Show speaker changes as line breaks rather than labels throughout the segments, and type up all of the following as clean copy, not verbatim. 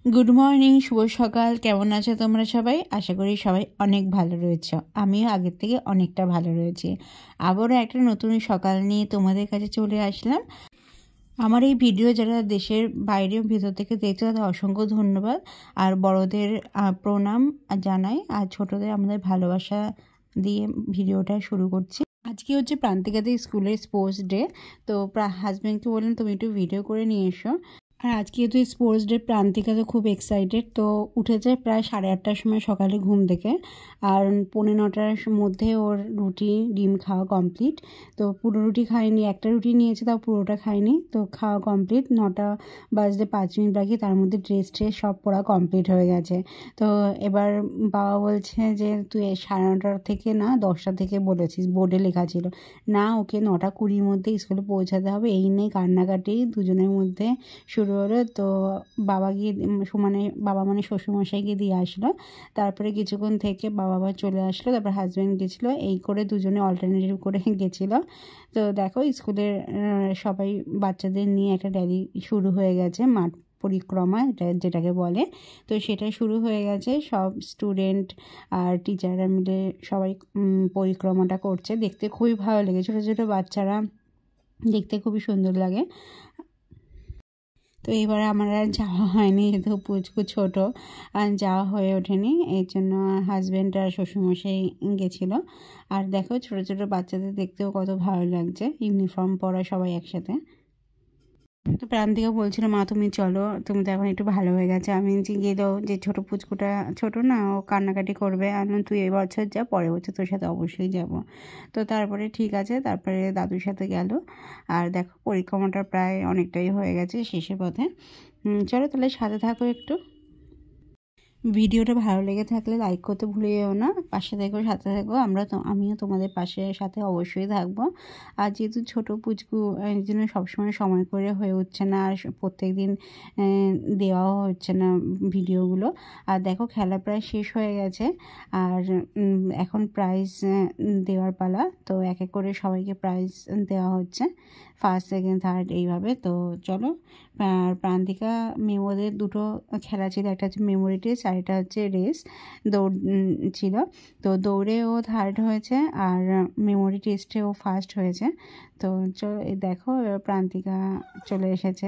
Good morning शुभ सकाल केमन आछो तोमरा सबाई आशा करी सबाई अनेक भालो रयेछो आमिओ आगेर थेके अनेकटा भालो रयेछि आबारो एकटा नतुन सकाल निये तोमादेर काछे चले आसलाम। আমার এই ভিডিও যারা দেশের বাইরে ভেতর থেকে দেখছো তাদের অসংখ্য ধন্যবাদ আর বড়দের প্রণাম জানাই আর ছোটদের আমাদের ভালোবাসা দিয়ে ভিডিওটা শুরু করছি। আজকে হচ্ছে প্রান্তিকাদের স্কুলের স্পোর্টস ডে, তো হাজব্যান্ডকে বললেন তুমি একটু ভিডিও করে নিয়ে এসো। আর আজকে যেহেতু স্পোর্টস ডে প্রান্তিকা তো খুব এক্সাইটেড, তো উঠেছে প্রায় 8:30টার সময় সকালে ঘুম থেকে, আর 8:45টার মধ্যে ওর রুটি ডিম খাওয়া কমপ্লিট। তো পুরো রুটি খায়নি, একটা রুটি নিয়েছে তাও পুরোটা খায়নি, তো খাওয়া কমপ্লিট। 9টা বাজতে 5 মিনিট বাকি, তার মধ্যে ড্রেস সব পরা কমপ্লিট হয়ে গেছে। তো এবার বাবা বলছে যে তুই 9:30 থেকে না 10টা থেকে বলেছিস, বোর্ডে লেখা ছিল না, ওকে 9:20 মধ্যে স্কুলে পৌঁছাতে হবে। এই নিয়ে কান্নাকাটি দুজনের মধ্যে শুরু হলো। তো বাবা গিয়ে বাবা মানে শ্বশুরমশাইকে দিয়ে আসলো, তারপরে কিছুক্ষণ থেকে বাবা আবার চলে আসলো, তারপর হাজব্যান্ড গেছিলো, এই করে দুজনে অল্টারনেটিভ করে গেছিলো। তো দেখো স্কুলের সবাই বাচ্চাদের নিয়ে একটা র্যালি শুরু হয়ে গেছে, মাঠ পরিক্রমা যেটাকে বলে, তো সেটা শুরু হয়ে গেছে। সব স্টুডেন্ট আর টিচাররা মিলে সবাই পরিক্রমাটা করছে, দেখতে খুবই ভালো লেগে, ছোটো ছোটো বাচ্চারা দেখতে খুবই সুন্দর লাগে। তো এবারে আমার আর যাওয়া হয়নি, যেহেতু পুচকু ছোটো আর যাওয়া হয়ে ওঠেনি, এর জন্য হাজব্যান্ড আর শ্বশুরমশাই গেছিলো। আর দেখো ছোটো ছোটো বাচ্চাদের দেখতেও কত ভালো লাগছে, ইউনিফর্ম পরা সবাই একসাথে। তো প্রান্তিকা বলছিল মা তুমি চলো, তুমি তো এখন একটু ভালো হয়ে গেছে। আমি গেলেও যে ছোটো পুচকুটা ছোটো না, ও কান্নাকাটি করবে, আমি তুই এবছর যা, পরের বছর তোর সাথে অবশ্যই যাব। তো তারপরে ঠিক আছে, তারপরে দাদুর সাথে গেল। আর দেখো পরিক্রমাটা প্রায় অনেকটাই হয়ে গেছে, শেষের পথে। চলো তাহলে সাথে থাকো একটু। ভিডিওটা ভালো লেগে থাকলে লাইক করতে ভুলে যেও না, পাশে থেকো, সাথে থেকো, আমিও তোমাদের সাথে অবশ্যই থাকবো। আর যেহেতু ছোটো পুচকু এর জন্য সবসময় সময় করে হয়ে উঠছে না, আর প্রত্যেক দিন দেওয়াও হচ্ছে না ভিডিওগুলো। আর দেখো খেলা প্রায় শেষ হয়ে গেছে, আর এখন প্রাইজ দেওয়ার পালা। তো এক এক করে সবাইকে প্রাইজ দেওয়া হচ্ছে, ফার্স্ট সেকেন্ড থার্ড এইভাবে। তো চলো। আর প্রান্তিকা মেমোদের দুটো খেলা ছিল, একটা হচ্ছে মেমোরি টেস্ট আর এটা হচ্ছে রেস, দৌড় ছিল। তো দৌড়ে ও থার্ড হয়েছে আর মেমোরি টেস্টে ও ফার্স্ট হয়েছে। তো চলো দেখো প্রান্তিকা চলে এসেছে।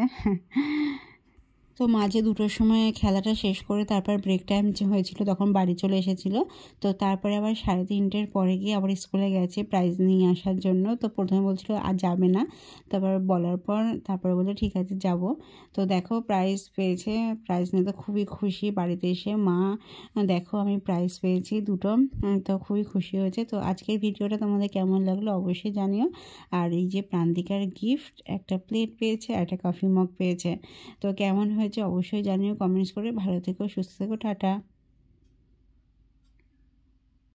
তো মাঝে 2টোর সময় খেলাটা শেষ করে তারপর ব্রেক টাইম হয়েছিল, তখন বাড়ি চলে এসেছিল। তো তারপরে আবার 3:30টার পরে গিয়ে আবার স্কুলে গেছে প্রাইজ নিয়ে আসার জন্য। তো প্রথমে বলছিল আর যাবে না, তারপর বলার পর তারপরে বলে ঠিক আছে যাব। তো দেখো প্রাইজ পেয়েছে, প্রাইজ নিয়ে তো খুবই খুশি। বাড়িতে এসে মা দেখো আমি প্রাইজ পেয়েছি 2টো, তো খুবই খুশি হয়েছে। তো আজকের ভিডিওটা তোমাদের কেমন লাগলো অবশ্যই জানিও। আর এই যে প্রান্তিকার গিফট, একটা প্লেট পেয়েছে আর একটা কফি মগ পেয়েছে, তো কেমন হয়েছে অবশ্যই জানিও কমেন্টস করে। ভালো থেকো, সুস্থ থেকো, টাটা।